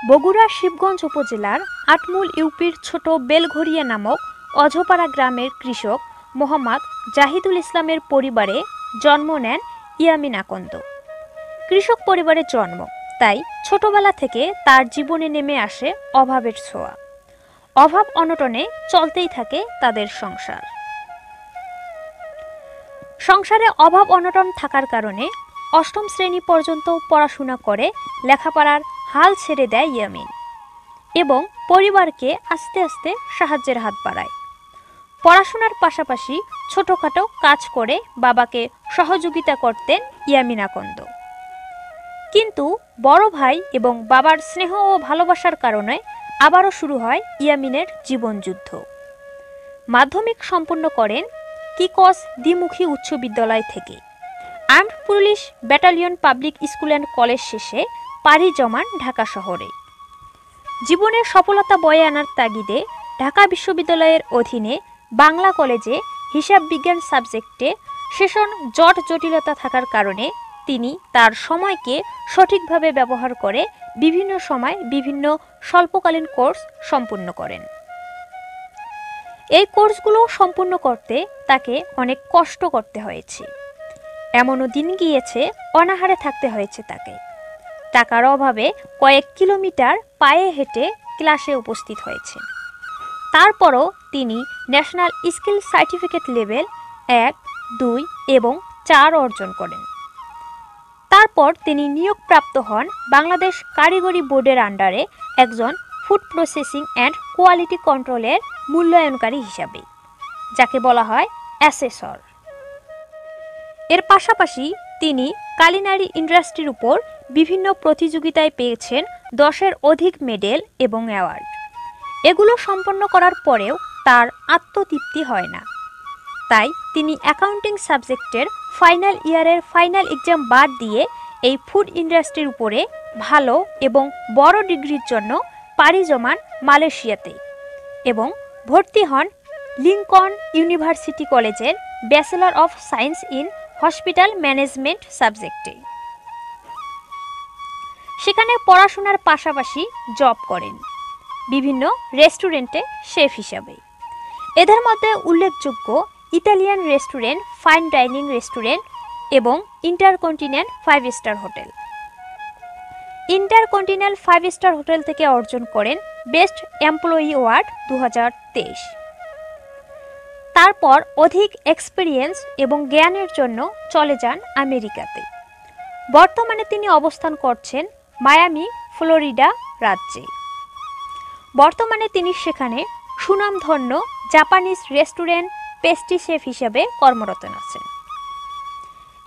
বগুড়ার শিবগঞ্জ উপজেলার আটমূল ইউপির ছোট বেলঘরিয়া নামক অঝপাড়া গ্রামের কৃষক মোহাম্মদ জাহিদুল ইসলামের পরিবারে জন্ম নেন ইয়ামিন আকন্দ। কৃষক পরিবারে জন্ম, তাই ছোটবেলা থেকে তার জীবনে নেমে আসে অভাবের ছোঁয়া। অভাব অনটনে চলতেই থাকে তাদের সংসার। সংসারে অভাব অনটন থাকার কারণে অষ্টম শ্রেণী পর্যন্ত পড়াশোনা করে লেখাপড়ার হাল ছেড়ে দেয় ইয়ামিন এবং পরিবারকে আস্তে আস্তে সাহায্যের হাত বাড়ায়। পড়াশোনার পাশাপাশি ছোটখাটো কাজ করে বাবাকে সহযোগিতা করতেন ইয়ামিন আকন্দ। কিন্তু বড় ভাই এবং বাবার স্নেহ ও ভালোবাসার কারণে আবারও শুরু হয় ইয়ামিনের জীবনযুদ্ধ। মাধ্যমিক সম্পন্ন করেন কিকস দ্বিমুখী উচ্চ বিদ্যালয় থেকে। Armed police battalion public school and college শেষে পাড়ি জমান ঢাকা শহরে। জীবনের সফলতা বয়ে আনার তাগিদে ঢাকা বিশ্ববিদ্যালয়ের অধীনে বাংলা কলেজে হিসাব বিজ্ঞান সাবজেক্টে সেশন জট জটিলতা থাকার কারণে তিনি তার সময়কে সঠিকভাবে ব্যবহার করে বিভিন্ন সময় বিভিন্ন স্বল্পকালীন কোর্স সম্পূর্ণ করেন। এই কোর্সগুলো সম্পূর্ণ করতে তাকে অনেক কষ্ট করতে হয়েছে। এমনও দিন গিয়েছে অনাহারে থাকতে হয়েছে তাকে। টাকার অভাবে কয়েক কিলোমিটার পায়ে হেঁটে ক্লাসে উপস্থিত হয়েছে। তারপরও তিনি ন্যাশনাল স্কিল সার্টিফিকেট লেভেল 1, 2 এবং 4 অর্জন করেন। তারপর তিনি নিয়োগপ্রাপ্ত হন বাংলাদেশ কারিগরি বোর্ডের আন্ডারে একজন ফুড প্রসেসিং অ্যান্ড কোয়ালিটি কন্ট্রোলের মূল্যায়নকারী হিসাবে, যাকে বলা হয় অ্যাসেসর। এর পাশাপাশি তিনি কালিনারি ইন্ডাস্ট্রির উপর বিভিন্ন প্রতিযোগিতায় পেয়েছেন 10-এর অধিক মেডেল এবং অ্যাওয়ার্ড। এগুলো সম্পন্ন করার পরেও তার আত্মতৃপ্তি হয় না, তাই তিনি অ্যাকাউন্টিং সাবজেক্টের ফাইনাল ইয়ারের ফাইনাল এক্সাম বাদ দিয়ে এই ফুড ইন্ডাস্ট্রির উপরে ভালো এবং বড় ডিগ্রির জন্য পাড়ি জমান মালয়েশিয়াতে এবং ভর্তি হন লিঙ্কন ইউনিভার্সিটি কলেজের bachelor of science in hospital management সাবজেক্টে। সেখানে পড়াশোনার পাশাপাশি জব করেন বিভিন্ন রেস্টুরেন্টে শেফ হিসাবে। এদের মধ্যে উল্লেখযোগ্য Italian restaurant, fine dining restaurant এবং intercontinent 5 star hotel. Intercontinental 5 star hotel থেকে অর্জন করেন বেস্ট এমপ্লয়ি অ্যাওয়ার্ড 2023। তারপর অধিক এক্সপিরিয়েন্স এবং জ্ঞানের জন্য চলে যান আমেরিকাতে। বর্তমানে তিনি অবস্থান করছেন মায়ামি, ফ্লোরিডা রাজ্যে। বর্তমানে তিনি সেখানে সুনামধন্য জাপানিজ রেস্টুরেন্ট পেস্ট্রি শেফ হিসেবে কর্মরত আছেন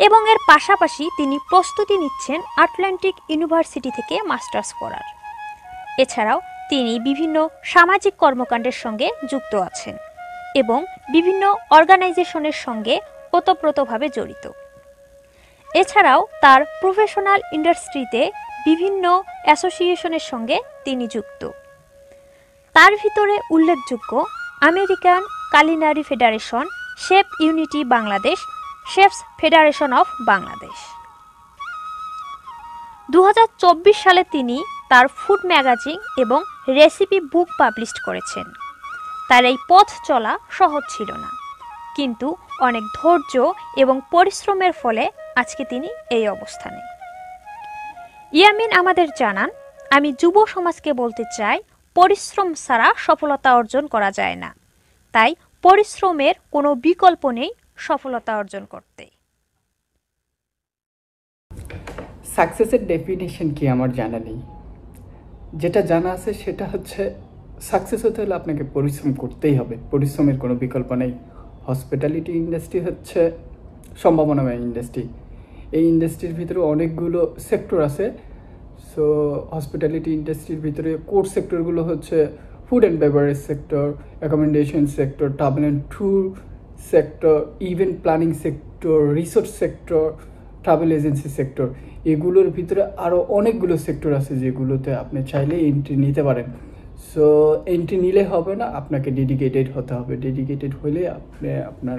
এবং এর পাশাপাশি তিনি প্রস্তুতি নিচ্ছেন আটলান্টিক ইউনিভার্সিটি থেকে মাস্টার্স করার। এছাড়াও তিনি বিভিন্ন সামাজিক কর্মকাণ্ডের সঙ্গে যুক্ত আছেন এবং বিভিন্ন অর্গানাইজেশনের সঙ্গে ওতপ্রোতভাবে জড়িত। এছাড়াও তার প্রফেশনাল ইন্ডাস্ট্রিতে বিভিন্ন অ্যাসোসিয়েশনের সঙ্গে তিনি যুক্ত। তার ভিতরে উল্লেখযোগ্য American culinary federation, chef unity Bangladesh, chefs federation of Bangladesh. 2024 সালে তিনি তার ফুড ম্যাগাজিন এবং রেসিপি বুক পাবলিশ করেছেন। তার এই পথ চলা সহজ ছিল না, কিন্তু অনেক ধৈর্য এবং পরিশ্রমের ফলে আজকে তিনি এই অবস্থানে। ইয়ামিন আমাদের জানান, আমি যুব সমাজকে বলতে চাই, পরিশ্রম ছাড়া সফলতা অর্জন করা যায় না, তাই পরিশ্রমের কোনো বিকল্প নেই সফলতা অর্জন করতে। সাকসেসের ডেফিনেশন কি আমার জানা নেই। যেটা জানা আছে সেটা হচ্ছে সাকসেস হতে হলে আপনাকে পরিশ্রম করতেই হবে, পরিশ্রমের কোনো বিকল্প নেই। হসপিটালিটি ইন্ডাস্ট্রি হচ্ছে সম্ভাবনাময় ইন্ডাস্ট্রি। এই ইন্ডাস্ট্রির ভিতরে অনেকগুলো সেক্টর আছে। সো হসপিটালিটি ইন্ডাস্ট্রির ভিতরে কোর সেক্টরগুলো হচ্ছে food and beverage sector, accommodation sector, travel and tour sector, event planning sector, resort sector, travel agency sector. এগুলোর ভিতরে আরও অনেকগুলো সেক্টর আছে যেগুলোতে আপনি চাইলে এন্ট্রি নিতে পারেন। সো এন্ট্রি নিলে হবে না, আপনাকে ডেডিকেটেড হতে হবে। ডেডিকেটেড হলে আপনি আপনার